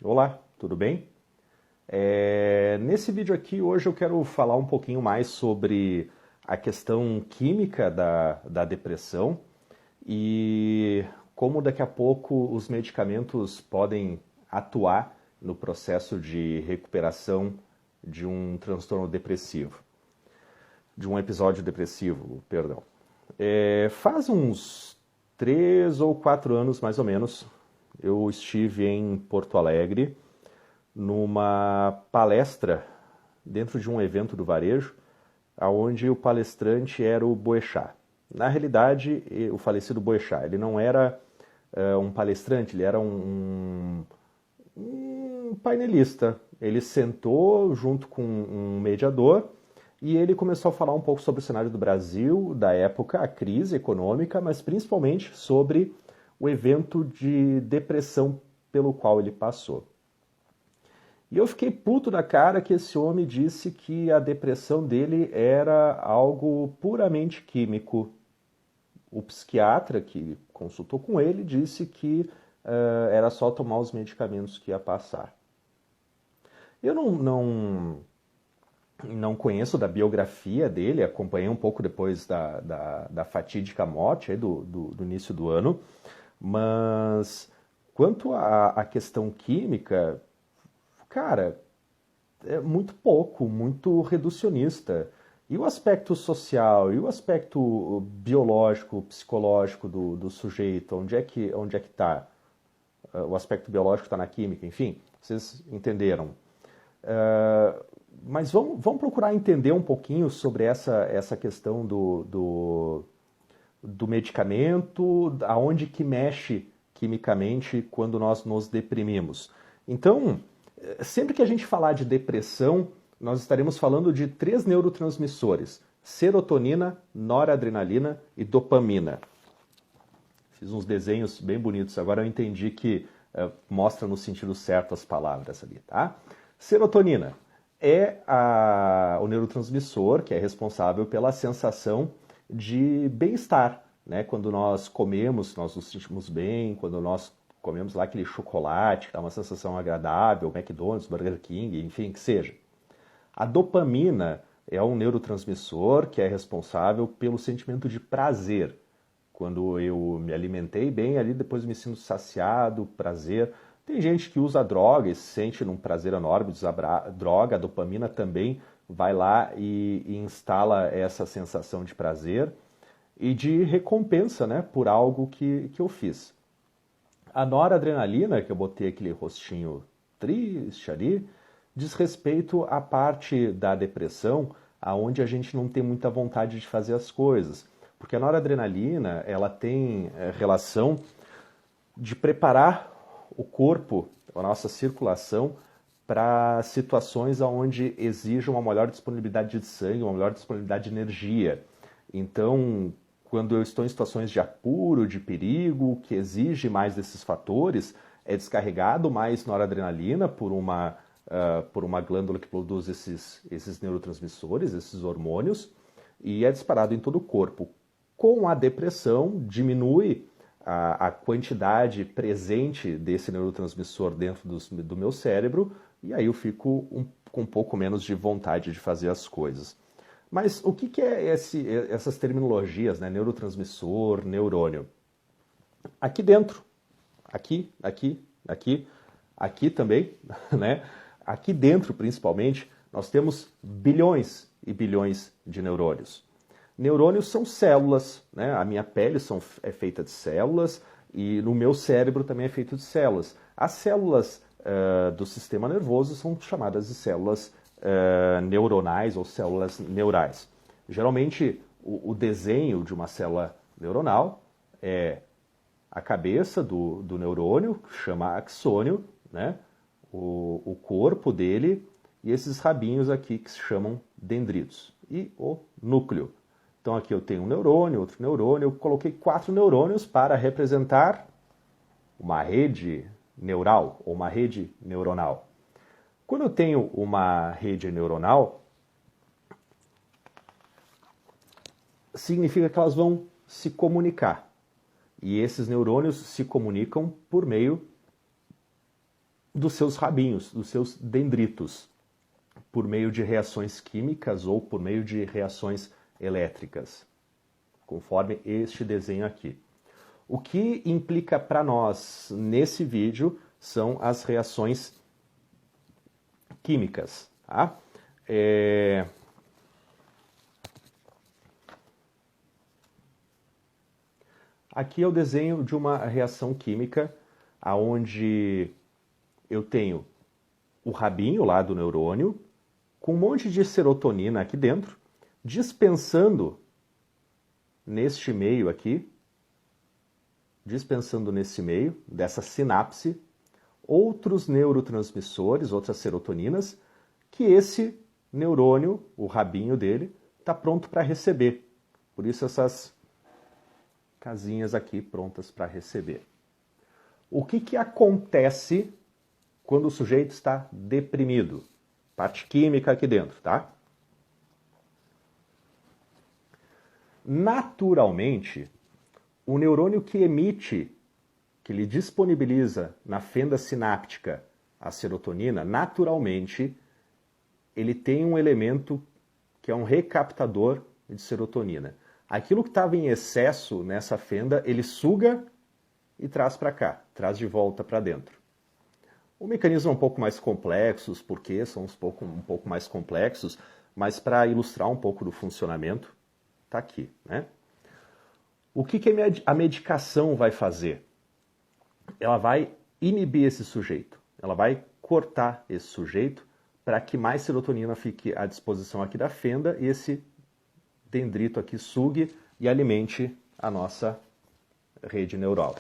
Olá, tudo bem? Nesse vídeo aqui, hoje eu quero falar um pouquinho mais sobre a questão química da depressão e como daqui a pouco os medicamentos podem atuar no processo de recuperação de um transtorno depressivo, de um episódio depressivo, perdão. Faz uns 3 ou 4 anos, mais ou menos, eu estive em Porto Alegre numa palestra dentro de um evento do varejo, onde o palestrante era o Boechat. Na realidade, o falecido Boechat, ele não era um palestrante, ele era um painelista. Ele sentou junto com um mediador e ele começou a falar um pouco sobre o cenário do Brasil, da época, a crise econômica, mas principalmente sobre o evento de depressão pelo qual ele passou. E eu fiquei puto da cara que esse homem disse que a depressão dele era algo puramente químico. O psiquiatra que consultou com ele disse que era só tomar os medicamentos que ia passar. Eu não conheço da biografia dele, acompanhei um pouco depois da fatídica morte aí do início do ano, mas quanto à questão química, cara, é muito pouco, muito reducionista. E o aspecto social, e o aspecto biológico, psicológico do sujeito, onde é que está? O aspecto biológico está na química, enfim, vocês entenderam. Mas vamos procurar entender um pouquinho sobre essa questão do medicamento, aonde que mexe quimicamente quando nós nos deprimimos. Então, sempre que a gente falar de depressão, nós estaremos falando de 3 neurotransmissores: serotonina, noradrenalina e dopamina. Fiz uns desenhos bem bonitos, agora eu entendi que mostra no sentido certo as palavras ali, tá? Serotonina é o neurotransmissor que é responsável pela sensação de bem-estar, né? Quando nós comemos, nós nos sentimos bem, quando nós comemos lá aquele chocolate, que dá uma sensação agradável, McDonald's, Burger King, enfim, que seja. A dopamina é um neurotransmissor que é responsável pelo sentimento de prazer. Quando eu me alimentei bem, ali depois me sinto saciado, prazer. Tem gente que usa droga e se sente num prazer enorme de usar droga, a dopamina também vai lá e instala essa sensação de prazer e de recompensa, né, por algo que eu fiz. A noradrenalina, que eu botei aquele rostinho triste ali, diz respeito à parte da depressão aonde a gente não tem muita vontade de fazer as coisas. Porque a noradrenalina, ela tem relação de preparar o corpo, a nossa circulação, para situações onde exijam uma maior disponibilidade de sangue, uma maior disponibilidade de energia. Então, quando eu estou em situações de apuro, de perigo, que exige mais desses fatores, é descarregado mais noradrenalina por uma glândula que produz esses neurotransmissores, esses hormônios, e é disparado em todo o corpo. Com a depressão, diminui a quantidade presente desse neurotransmissor dentro do meu cérebro, e aí eu fico com um pouco menos de vontade de fazer as coisas. Mas o que é essas terminologias, né? Neurotransmissor, neurônio? Aqui dentro, aqui também, né? Aqui dentro, principalmente, nós temos bilhões e bilhões de neurônios. Neurônios são células, né? A minha pele é feita de células e no meu cérebro também é feito de células. As células do sistema nervoso são chamadas de células neuronais ou células neurais. Geralmente, o desenho de uma célula neuronal é a cabeça do neurônio, que chama axônio, né? O corpo dele e esses rabinhos aqui que se chamam dendritos. E o núcleo. Então aqui eu tenho um neurônio, outro neurônio, eu coloquei 4 neurônios para representar uma rede neural ou uma rede neuronal. Quando eu tenho uma rede neuronal, significa que elas vão se comunicar. E esses neurônios se comunicam por meio dos seus rabinhos, dos seus dendritos, por meio de reações químicas ou por meio de reações elétricas, conforme este desenho aqui. O que implica para nós nesse vídeo são as reações químicas. Tá? Aqui é o desenho de uma reação química onde eu tenho o rabinho lá do neurônio com um monte de serotonina aqui dentro, dispensando neste meio aqui, nesse meio dessa sinapse, outros neurotransmissores, outras serotoninas, que esse neurônio, o rabinho dele, está pronto para receber. Por isso essas casinhas aqui prontas para receber. O que acontece quando o sujeito está deprimido? Parte química aqui dentro, tá? Naturalmente, o neurônio que emite, que lhe disponibiliza na fenda sináptica a serotonina, naturalmente, ele tem um elemento que é um recaptador de serotonina. Aquilo que estava em excesso nessa fenda, ele suga e traz para cá, traz de volta para dentro. O mecanismo é um pouco mais complexo, os porquês são um pouco mais complexos, mas para ilustrar um pouco do funcionamento, está aqui, né? O que a medicação vai fazer? Ela vai inibir esse sujeito, ela vai cortar esse sujeito para que mais serotonina fique à disposição aqui da fenda e esse dendrito aqui sugue e alimente a nossa rede neural.